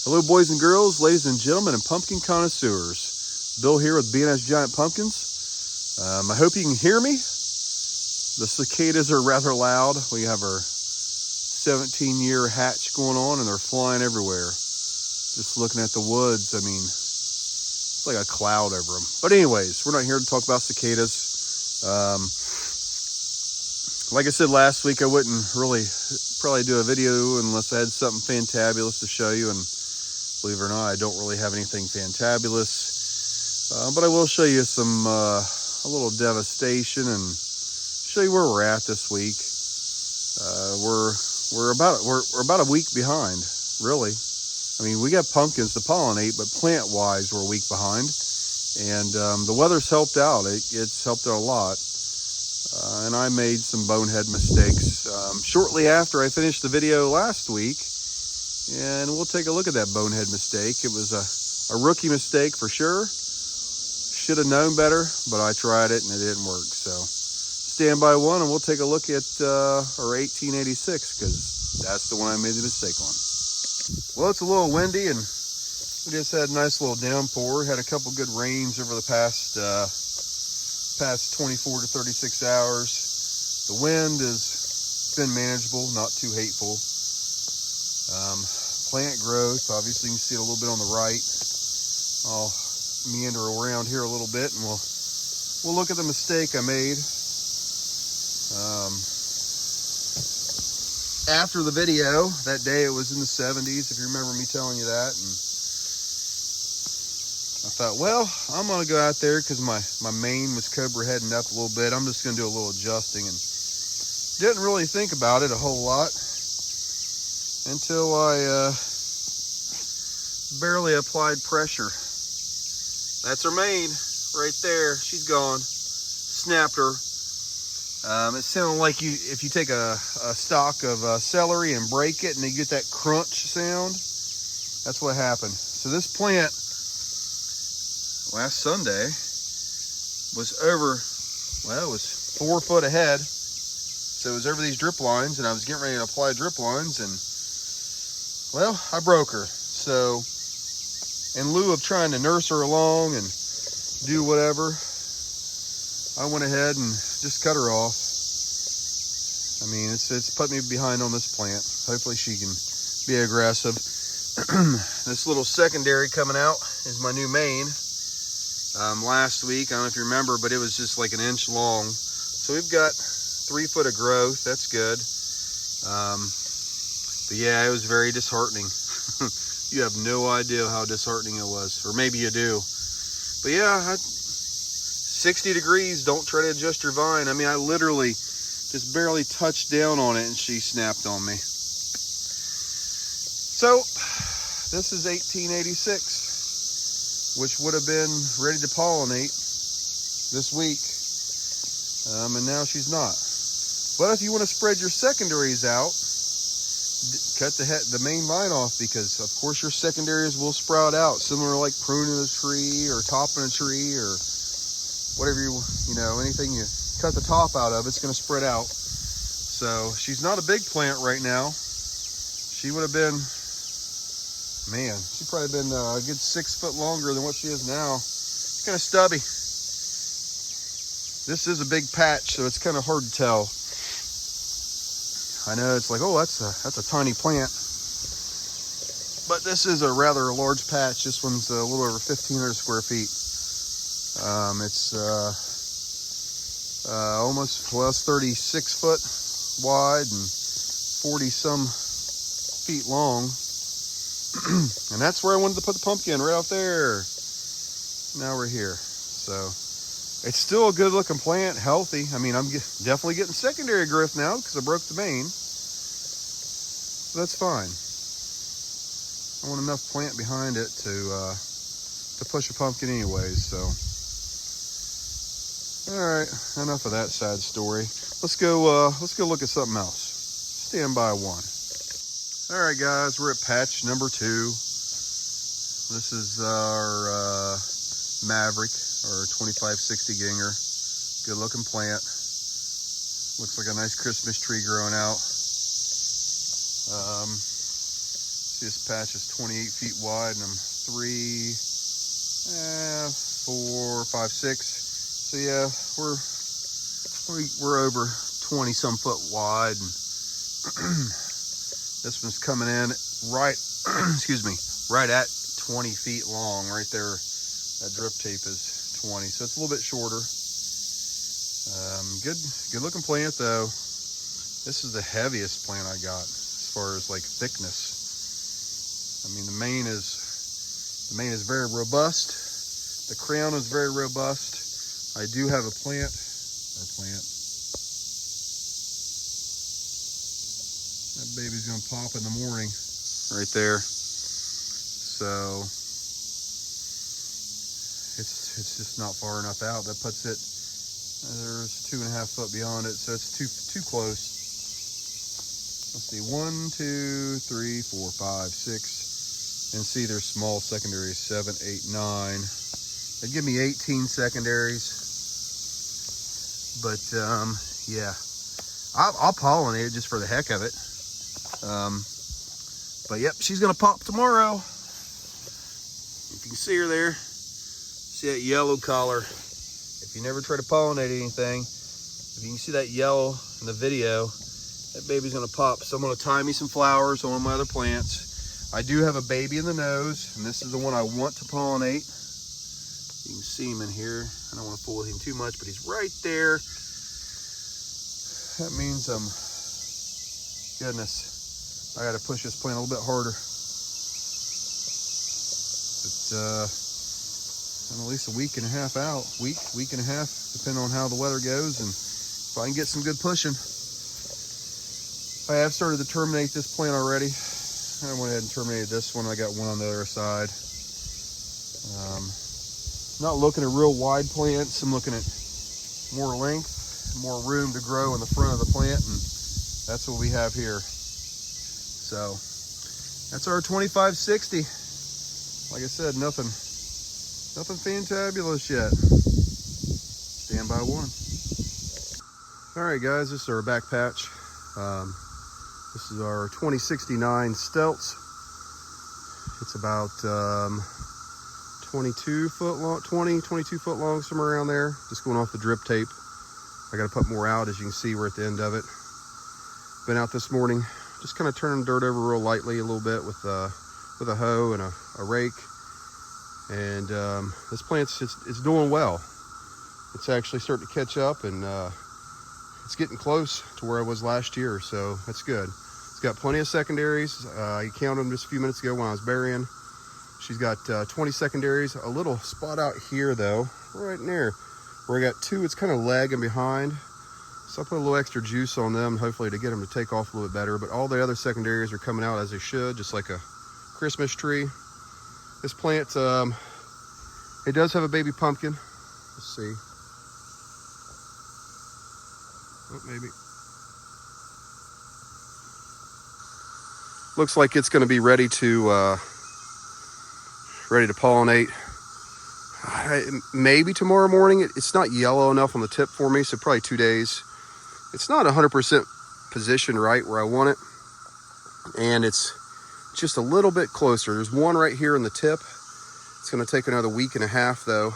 Hello, boys and girls, ladies and gentlemen, and pumpkin connoisseurs. Bill here with B&S Giant Pumpkins. I hope you can hear me. The cicadas are rather loud. We have our 17-year hatch going on, and they're flying everywhere. Just looking at the woods, I mean, it's like a cloud over them. But anyways, we're not here to talk about cicadas. Like I said last week, I wouldn't really probably do a video unless I had something fantabulous to show you. And believe it or not, I don't really have anything fantabulous. But I will show you some a little devastation and show you where we're at this week. We're about a week behind, really. I mean, we got pumpkins to pollinate, but plant-wise, we're a week behind. And the weather's helped out. It's helped out a lot. And I made some bonehead mistakes shortly after I finished the video last week. And we'll take a look at that bonehead mistake. It was a rookie mistake for sure. Should have known better, but I tried it and it didn't work. So stand by one and we'll take a look at our 1886 because that's the one I made the mistake on. Well, it's a little windy and we just had a nice little downpour. Had a couple good rains over the past 24 to 36 hours. The wind has been manageable, not too hateful. Plant growth, obviously you can see it a little bit on the right. I'll meander around here a little bit and we'll look at the mistake I made. After the video, that day it was in the 70s, if you remember me telling you that. And I thought, well, I'm gonna go out there because my mane was cobra heading up a little bit. I'm just gonna do a little adjusting and didn't really think about it a whole lot until I barely applied pressure. That's her mane right there. She's gone. Snapped her. It sounded like if you take a stalk of celery and break it and you get that crunch sound. That's what happened. So this plant last Sunday was over, well, it was 4 foot ahead. So it was over these drip lines and I was getting ready to apply drip lines and, well, I broke her. So in lieu of trying to nurse her along and do whatever, I went ahead and just cut her off. I mean, it's put me behind on this plant. Hopefully she can be aggressive. This little secondary coming out is my new mane. Last week, I don't know if you remember, but it was just like an inch long. So we've got 3 foot of growth. That's good. But yeah, it was very disheartening. You have no idea how disheartening it was, or maybe you do. But yeah, 60 degrees, don't try to adjust your vine. I mean, I literally just barely touched down on it and she snapped on me. So this is 1886, which would have been ready to pollinate this week. And now she's not. But if you want to spread your secondaries out, cut the main vine off, because of course your secondaries will sprout out, similar to like pruning a tree or topping a tree or whatever you know, anything you cut the top out of, it's going to spread out. So she's not a big plant right now. She would have been, man, she'd probably been a good 6 foot longer than what she is now. It's kind of stubby. This is a big patch, so it's kind of hard to tell. I know it's like, oh, that's a tiny plant, but this is a rather large patch. This one's a little over 1,500 square feet. It's almost, well, it's 36 foot wide and 40 some feet long. And that's where I wanted to put the pumpkin, right out there. Now we're here. So it's still a good looking plant, healthy. I mean, I'm definitely getting secondary growth now because I broke the main. So that's fine. I want enough plant behind it to push a pumpkin anyways, so. All right, enough of that sad story. Let's go look at something else. Stand by one. All right, guys, we're at patch number 2. This is our Maverick, or 2560 Ginger. Good looking plant. Looks like a nice Christmas tree growing out. See See, this patch is 28 feet wide, and I'm 3, 4, 5, 6. So yeah, we're over 20 some foot wide, and this one's coming in right, excuse me, right at 20 feet long. Right there, that drip tape is 20, so it's a little bit shorter. Good looking plant though. This is the heaviest plant I got as far as like thickness. I mean, the main is very robust. The crown is very robust. I do have a plant. That baby's gonna pop in the morning, right there. So it's just not far enough out. That puts it. There's 2.5 foot beyond it, so it's too close. Let's see, 1, 2, 3, 4, 5, 6, and see there's small secondaries, 7, 8, 9. They give me 18 secondaries, but yeah, I'll pollinate it just for the heck of it. But yep, she's gonna pop tomorrow. You can see her there. See that yellow collar. If you never try to pollinate anything, if you can see that yellow in the video, that baby's gonna pop. So I'm gonna tie me some flowers on one of my other plants. I do have a baby in the nose, and this is the one I want to pollinate. You can see him in here. I don't want to fool with him too much, but he's right there. That means, goodness, I gotta push this plant a little bit harder. But I'm at least a week and a half out, week and a half, depending on how the weather goes, and if I can get some good pushing. I have started to terminate this plant already. I went ahead and terminated this one. I got one on the other side. Not looking at real wide plants. I'm looking at more length, more room to grow in the front of the plant, and that's what we have here. So that's our 2560. Like I said, nothing fantabulous yet. Stand by one. All right, guys, this is our back patch. This is our 2069 Stelts. It's about 22 foot long, 22 foot long, somewhere around there. Just going off the drip tape. I got to put more out, as you can see. We're at the end of it. Been out this morning, just kind of turning dirt over real lightly a little bit with a hoe and a rake. And this plant's it's doing well. It's actually starting to catch up, and it's getting close to where I was last year, so that's good. It's got plenty of secondaries. I counted them just a few minutes ago when I was burying. She's got 20 secondaries. A little spot out here though, right in there, where I got 2. It's kind of lagging behind, so I put a little extra juice on them, hopefully to get them to take off a little bit better. But all the other secondaries are coming out as they should, just like a Christmas tree. This plant, it does have a baby pumpkin. Let's see. Oh, maybe. Looks like it's going to be ready to pollinate. Maybe tomorrow morning. It's not yellow enough on the tip for me, so probably 2 days. It's not 100% positioned right where I want it, and it's just a little bit closer. There's one right here in the tip. It's going to take another week and a half though,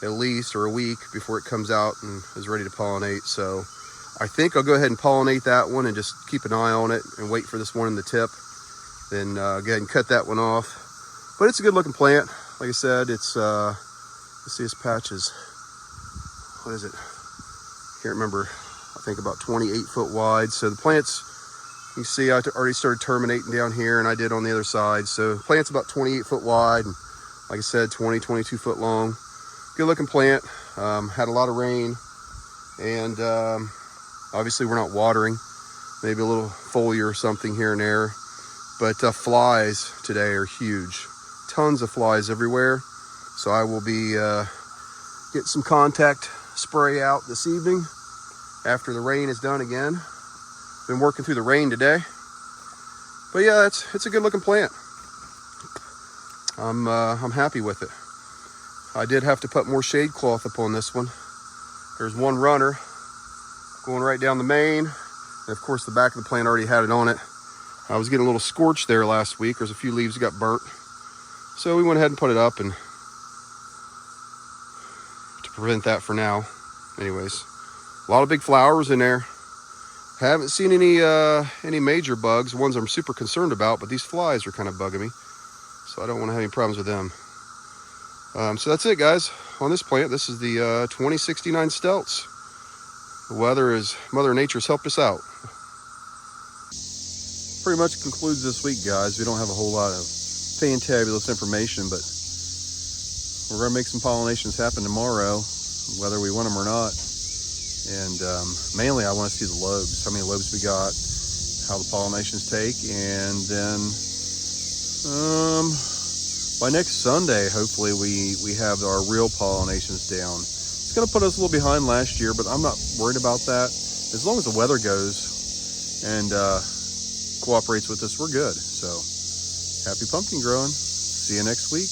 at least, or a week before it comes out and is ready to pollinate. So I think I'll go ahead and pollinate that one and just keep an eye on it and wait for this one in the tip. Then go ahead and cut that one off. But it's a good looking plant. Like I said, it's, let's see, this patch is, what is it? Can't remember. I think about 28 foot wide. So the plant's, you see, I already started terminating down here, and I did on the other side. So the plant's about 28 foot wide, and like I said, 22 foot long. Good looking plant. Had a lot of rain, and obviously we're not watering. Maybe a little foliar or something here and there. But flies today are huge. Tons of flies everywhere. So I will be getting some contact spray out this evening after the rain is done again. Been working through the rain today. But yeah, it's a good looking plant. I'm happy with it. I did have to put more shade cloth up on this one. There's one runner going right down the main, and of course the back of the plant already had it on it. I was getting a little scorched there last week. There's a few leaves that got burnt. So we went ahead and put it up and to prevent that for now. Anyways, a lot of big flowers in there. Haven't seen any major bugs, ones I'm super concerned about, but these flies are kind of bugging me. So I don't want to have any problems with them. So that's it, guys, on this plant. This is the 2069 Stelts. The weather is, Mother Nature's helped us out. Pretty much concludes this week, guys. We don't have a whole lot of fantabulous information, but we're going to make some pollinations happen tomorrow, whether we want them or not. And mainly I want to see the lobes, how many lobes we got, how the pollinations take, and then by next Sunday, hopefully we have our real pollinations down. It's going to put us a little behind last year, but I'm not worried about that. As long as the weather goes and cooperates with us, we're good. So happy pumpkin growing. See you next week.